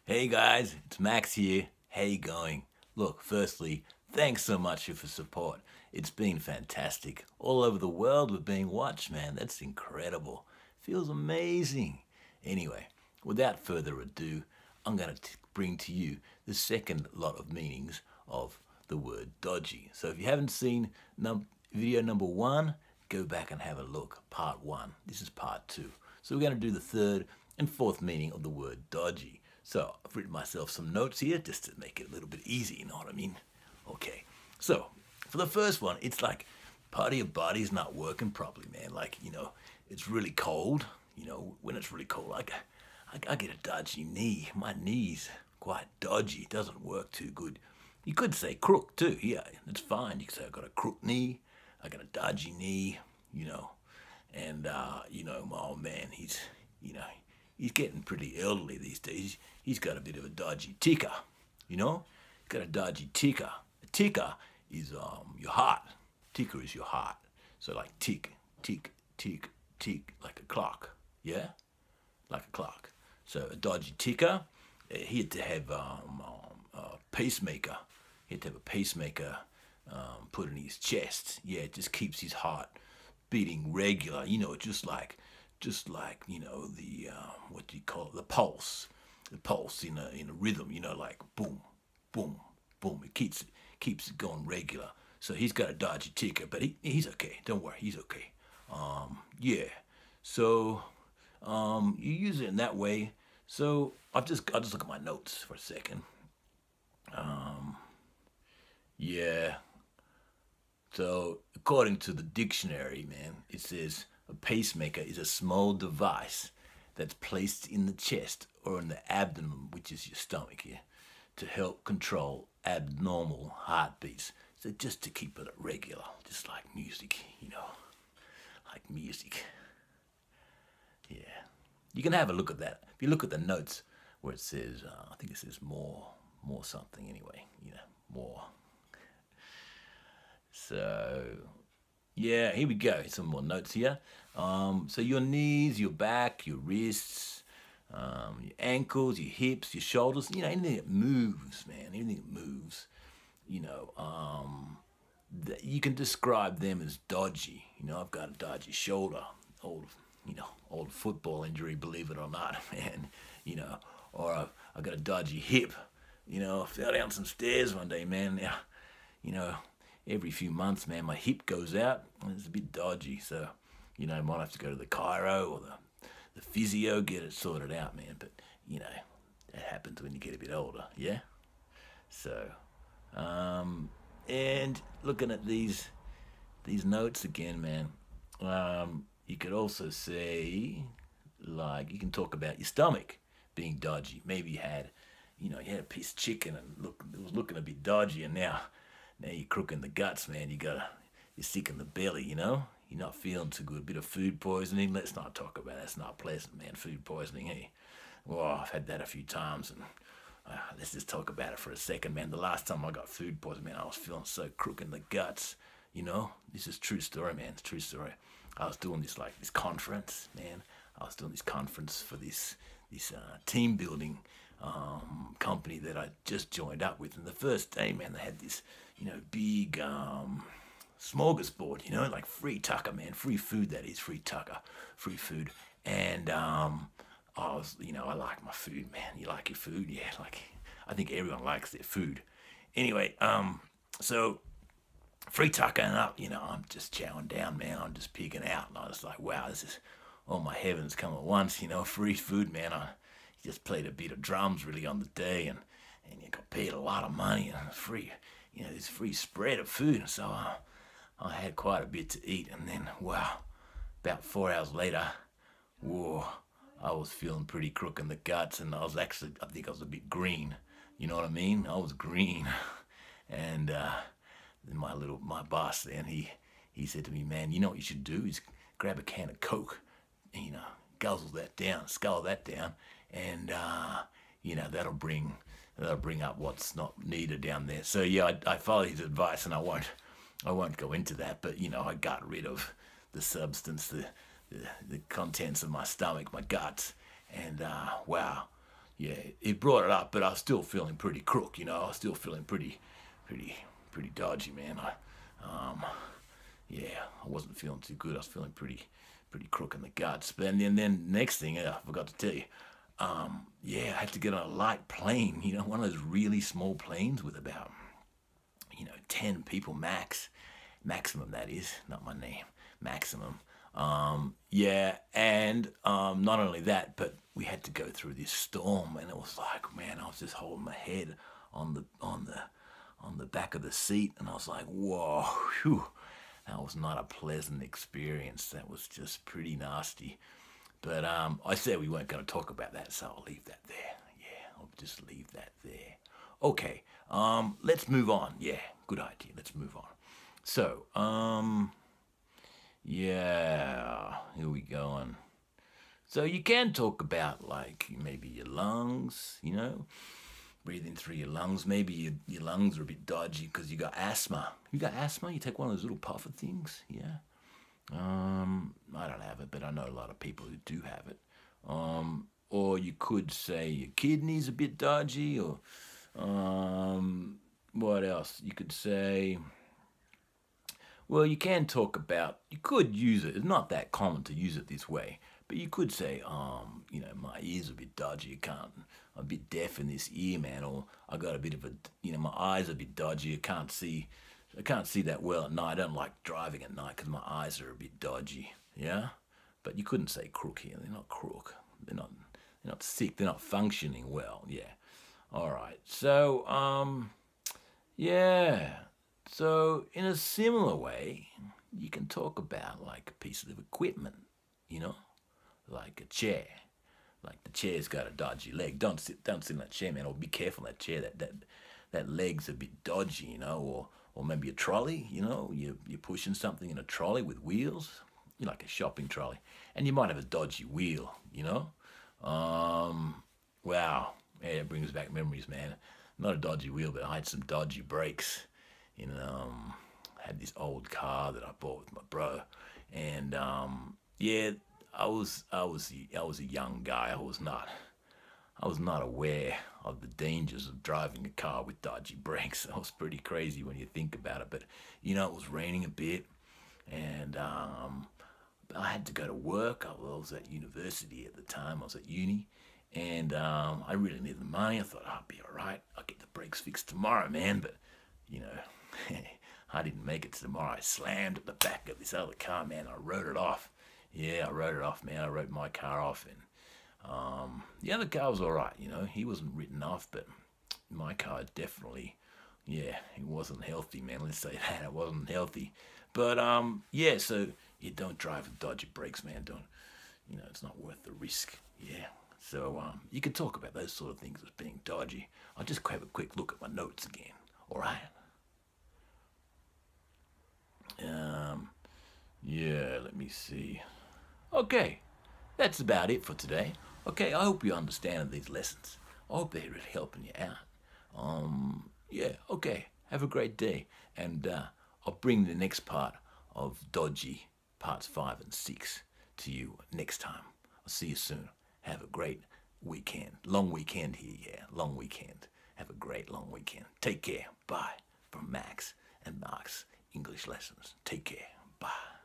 Hey guys, it's Max here. How you going? Look, firstly, thanks so much for support. It's been fantastic. All over the world we're being watched, man. That's incredible. Feels amazing. Anyway, without further ado, I'm going to bring to you the second lot of meanings of the word dodgy. So if you haven't seen video number 1, go back and have a look. Part 1. This is part 2. So we're going to do the third and fourth meaning of the word dodgy. So I've written myself some notes here just to make it a little bit easy, you know what I mean? Okay, so for the first one, it's like part of your body's not working properly, man. Like, it's really cold. When it's really cold, I get a dodgy knee. My knee's quite dodgy. It doesn't work too good. You could say crook too. Yeah, that's fine. You could say I got a crook knee. I got a dodgy knee, And, my old man, he's getting pretty elderly these days. He's got a bit of a dodgy ticker, He's got a dodgy ticker. A ticker is your heart. Ticker is your heart. So like tick, tick, tick, tick, like a clock, yeah? Like a clock. So a dodgy ticker, he had to have a pacemaker. He had to have a pacemaker put in his chest. Yeah, it just keeps his heart beating regular, just like the what do you call it, the pulse in a rhythm, like boom, boom, boom. It keeps it going regular. So he's got a dodgy ticker, but he's okay. Don't worry, he's okay. Yeah. So you use it in that way. So I'll just look at my notes for a second. Yeah. So according to the dictionary, man, it says a pacemaker is a small device that's placed in the chest or in the abdomen, which is your stomach here, to help control abnormal heartbeats. So just to keep it regular, just like music, like music. Yeah. You can have a look at that. If you look at the notes where it says, I think it says more something anyway, more. So, yeah, here we go. Some more notes here. So your knees, your back, your wrists, your ankles, your hips, your shoulders, anything that moves, man, anything that moves, you can describe them as dodgy. I've got a dodgy shoulder, old football injury, believe it or not, man, or I've got a dodgy hip, I fell down some stairs one day, man, every few months, man, my hip goes out and it's a bit dodgy. So, I might have to go to the chiro or the physio, get it sorted out, man. But, that happens when you get a bit older, yeah? So, and looking at these notes again, man, you could also say, like, you can talk about your stomach being dodgy. Maybe you had a piece of chicken and it was looking a bit dodgy, and now you're crooking the guts, man. You're sick in the belly, You're not feeling too good. A bit of food poisoning. Let's not talk about that. It's not pleasant, man. Food poisoning, hey. Well, I've had that a few times, and let's just talk about it for a second, man. The last time I got food poisoning, man, I was feeling so crook in the guts, This is true story, man. It's true story. I was doing this conference, man. I was doing this conference for this team building company that I just joined up with. And the first day, man, they had this, big smorgasbord, like free tucker, man, free food, that is, free tucker, free food. And I was, I like my food, man. You like your food? Yeah, I think everyone likes their food. Anyway, so free tucker, and up, I'm just chowing down, man. I'm just pigging out. And I was like, wow, this is all my heavens come at once, free food, man. I just played a bit of drums really on the day, and you got paid a lot of money, and free, this free spread of food. And so I had quite a bit to eat, and then, wow, about 4 hours later, whoa, I was feeling pretty crook in the guts, and I think I was a bit green, you know what I mean? I was green, and then my boss then, he said to me, man, you know what you should do is grab a can of Coke, and, guzzle that down, scull that down, and that'll bring up what's not needed down there. So yeah, I followed his advice, and I won't go into that, but I got rid of the substance, the contents of my stomach, my guts, and wow, yeah, he brought it up, but I was still feeling pretty crook, you know. I was still feeling pretty dodgy, man. Yeah, I wasn't feeling too good. I was feeling pretty crook in the guts. But then next thing, I forgot to tell you, yeah, I had to get on a light plane, you know, one of those really small planes with about, 10 people maximum that is, not my name, maximum. Yeah, and not only that, but we had to go through this storm, and it was like, man, I was just holding my head on the back of the seat, and I was like, whoa, whew. That was not a pleasant experience. That was just pretty nasty. But I said we weren't going to talk about that, so I'll leave that there. Yeah, I'll just leave that there. Okay, let's move on. Yeah, good idea. Let's move on. So, yeah, here we go. So you can talk about, like, maybe your lungs, breathing through your lungs. Maybe your lungs are a bit dodgy because you got asthma. You got asthma? You take one of those little puffer things, yeah? I don't have it, but I know a lot of people who do have it. Or you could say your kidneys a bit dodgy, or what else? You could say, well, you can talk about, you could use it. It's not that common to use it this way, but you could say, my ears are a bit dodgy. I'm a bit deaf in this ear, man, or I got a bit of my eyes are a bit dodgy. I can't see that well at night. I don't like driving at night because my eyes are a bit dodgy. Yeah, but you couldn't say crook here. They're not crook. They're not sick. They're not functioning well. Yeah. All right. So yeah. So in a similar way, you can talk about like a piece of equipment, like a chair. Like the chair's got a dodgy leg. Don't sit in that chair, man. Or be careful in that chair. That leg's a bit dodgy, or maybe a trolley, you're pushing something in a trolley with wheels, like a shopping trolley, and you might have a dodgy wheel, Wow, yeah, it brings back memories, man. Not a dodgy wheel, but I had some dodgy brakes. I had this old car that I bought with my bro, and yeah, I was a young guy. I was not aware of the dangers of driving a car with dodgy brakes. That was pretty crazy when you think about it. But, it was raining a bit, and I had to go to work. I was at university at the time. I was at uni, and I really needed the money. I thought, I'll be all right. I'll get the brakes fixed tomorrow, man. But, I didn't make it to tomorrow. I slammed at the back of this other car, man. I wrote it off. Yeah, I wrote it off, man. I wrote my car off, and the other car was all right, he wasn't written off, but my car definitely, yeah, it wasn't healthy, man. Let's say that, it wasn't healthy. But yeah, so you don't drive with dodgy brakes, man. Don't, it's not worth the risk. Yeah. So you can talk about those sort of things as being dodgy. I'll just have a quick look at my notes again. All right. Yeah, let me see. Okay, that's about it for today. Okay, I hope you understand these lessons. I hope they're really helping you out. Yeah, okay, have a great day. And I'll bring the next part of Dodgy, parts 5 and 6, to you next time. I'll see you soon. Have a great weekend. Long weekend here, yeah, long weekend. Have a great long weekend. Take care. Bye. From Max and Mark's English Lessons. Take care. Bye.